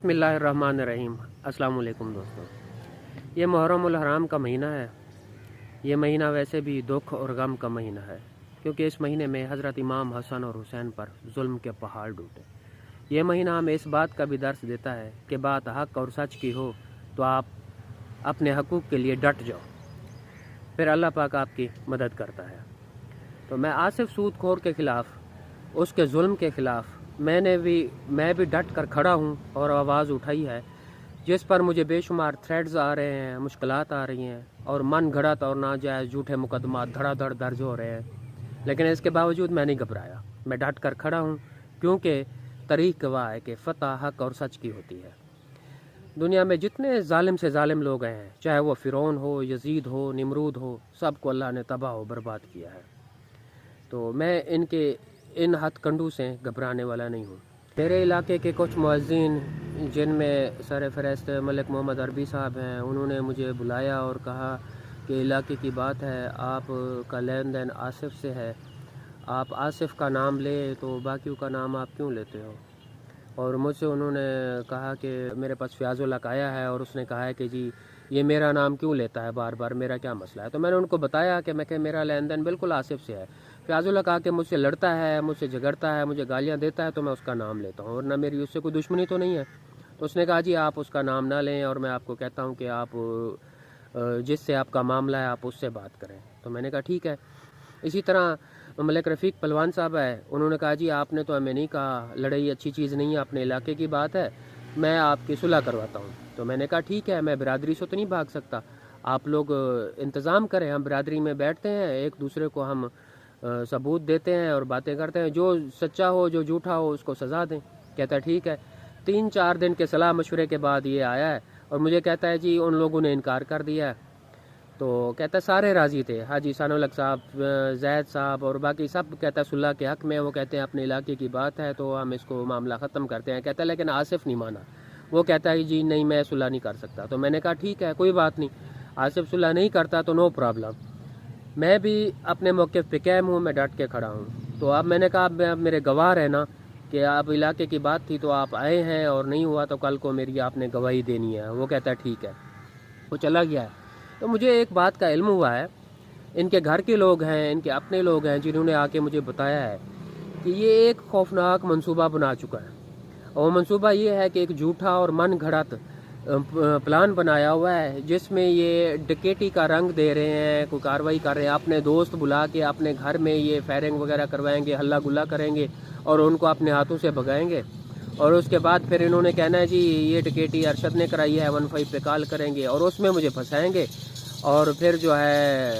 बिस्मिल्लाहिर्रहमानिर्रहीम। अस्सलाम वालेकुम दोस्तों, ये मुहर्रमुल हराम का महीना है। ये महीना वैसे भी दुख और गम का महीना है, क्योंकि इस महीने में हज़रत इमाम हसन और हुसैन पर जुल्म के पहाड़ टूटे। ये महीना हमें इस बात का भी दर्स देता है कि बात हक़ और सच की हो तो आप अपने हकूक़ के लिए डट जाओ, फिर अल्लाह पाक आपकी मदद करता है। तो मैं आसिफ सूदखोर के ख़िलाफ़, उसके जुल्म के ख़िलाफ़ मैं भी डट कर खड़ा हूँ और आवाज़ उठाई है, जिस पर मुझे बेशुमार थ्रेड्स आ रहे हैं, मुश्किलात आ रही हैं और मन घड़त और नाजायज़ झूठे मुकदमात धड़ाधड़ दर्ज हो रहे हैं। लेकिन इसके बावजूद मैं नहीं घबराया, मैं डट कर खड़ा हूँ, क्योंकि तारीख़ गवाह है कि फ़तह हक़ और सच की होती है। दुनिया में जितने जालिम से जालिम लोग हैं, चाहे वो फ़िरौन हो, यजीद हो, निमरूद हो, सबको अल्लाह ने तबाह व बर्बाद किया है। तो मैं इन हथकंडों से घबराने वाला नहीं हूँ। मेरे इलाके के कुछ मुअज़्ज़िन, जिनमें सरफ़हरिस्त मलिक मोहम्मद अरबी साहब हैं, उन्होंने मुझे बुलाया और कहा कि इलाके की बात है, आप का लेन देन आसिफ से है, आप आसिफ का नाम ले तो बाकियों का नाम आप क्यों लेते हो। और मुझसे उन्होंने कहा कि मेरे पास फ़याज़ुल हक़ आया है और उसने कहा है कि जी ये मेरा नाम क्यों लेता है बार बार, मेरा क्या मसला है। तो मैंने उनको बताया कि मेरा लेन देन बिल्कुल आसिफ से है। फ़याज़ुल हक़ आके मुझसे लड़ता है, मुझसे झगड़ता है, मुझे गालियाँ देता है, तो मैं उसका नाम लेता हूँ, वरना मेरी उससे कोई दुश्मनी तो नहीं है। तो उसने कहा जी आप उसका नाम ना लें, और मैं आपको कहता हूँ कि आप जिससे आपका मामला है आप उससे बात करें। तो मैंने कहा ठीक है। इसी तरह मलिक रफ़ीक पहलवान साहब है, उन्होंने कहा जी आपने तो हमें नहीं कहा, लड़ाई अच्छी चीज़ नहीं है, अपने इलाके की बात है, मैं आपकी सुलह करवाता हूँ। तो मैंने कहा ठीक है, मैं बिरादरी से तो नहीं भाग सकता, आप लोग इंतज़ाम करें, हम बिरादरी में बैठते हैं, एक दूसरे को हम सबूत देते हैं और बातें करते हैं, जो सच्चा हो जो झूठा हो उसको सज़ा दें। कहता है ठीक है। 3-4 दिन के सलाह मशवरे के बाद ये आया है और मुझे कहता है जी उन लोगों ने इनकार कर दिया है। तो कहता है सारे राज़ी थे, हाजी सानुल हक़ साहब, जैद साहब और बाकी सब, कहता है सुलह के हक़ में। वो कहते हैं अपने इलाके की बात है तो हम इसको मामला ख़त्म करते हैं। कहता है लेकिन आसिफ नहीं माना, वो कहता है जी नहीं मैं सुलह नहीं कर सकता। तो मैंने कहा ठीक है कोई बात नहीं, आसिफ सुलह नहीं करता तो नो प्रॉब्लम, मैं भी अपने मौक़िफ़ पे कायम हूँ, मैं डट के खड़ा हूँ। तो अब मैंने कहा अब मेरे गवाह रहना कि आप इलाके की बात थी तो आप आए हैं, और नहीं हुआ तो कल को मेरी आपने गवाही देनी है। वो कहता है ठीक है, वो चला गया है। तो मुझे एक बात का इल्म हुआ है, इनके घर के लोग हैं, इनके अपने लोग हैं, जिन्होंने आके मुझे बताया है कि ये एक खौफनाक मंसूबा बना चुका है। और मंसूबा ये है कि एक झूठा और मन घड़त प्लान बनाया हुआ है, जिसमें ये डकैती का रंग दे रहे हैं, कोई कार्रवाई कर रहे हैं, अपने दोस्त बुला के अपने घर में ये फायरिंग वगैरह करवाएंगे, हल्ला गुल्ला करेंगे और उनको अपने हाथों से भगाएंगे। और उसके बाद फिर इन्होंने कहना है जी ये डकैती अरशद ने कराई है, 15 पे कॉल करेंगे और उसमें मुझे फंसाएंगे, और फिर जो है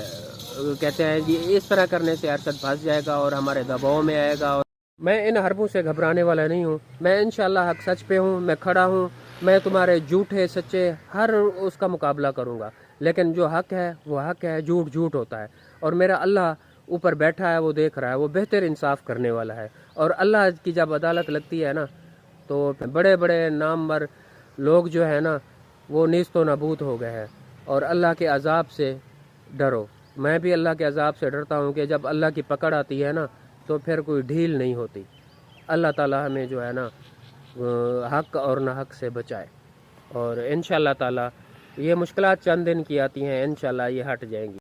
कहते हैं जी इस तरह करने से अरशद फंस जाएगा और हमारे दबाव में आएगा। और मैं इन हरबों से घबराने वाला नहीं हूँ, मैं इंशाल्लाह हक सच पे हूँ, मैं खड़ा हूँ, मैं तुम्हारे झूठे सच्चे हर उसका मुकाबला करूँगा। लेकिन जो हक है वो हक है, झूठ झूठ होता है, और मेरा अल्लाह ऊपर बैठा है, वो देख रहा है, वो बेहतर इंसाफ करने वाला है। और अल्लाह की जब अदालत लगती है ना, तो बड़े बड़े नामवर लोग जो है ना वो नीस्तो नाबूद हो गए हैं। और अल्लाह के अजाब से डरो, मैं भी अल्लाह के अजाब से डरता हूँ कि जब अल्लाह की पकड़ आती है ना तो फिर कोई ढील नहीं होती। अल्लाह ताला हमें जो है ना हक और ना हक से बचाए, और इंशाअल्लाह ताला ये मुश्किलात चंद दिन की आती हैं, इंशाअल्लाह ये हट जाएंगी।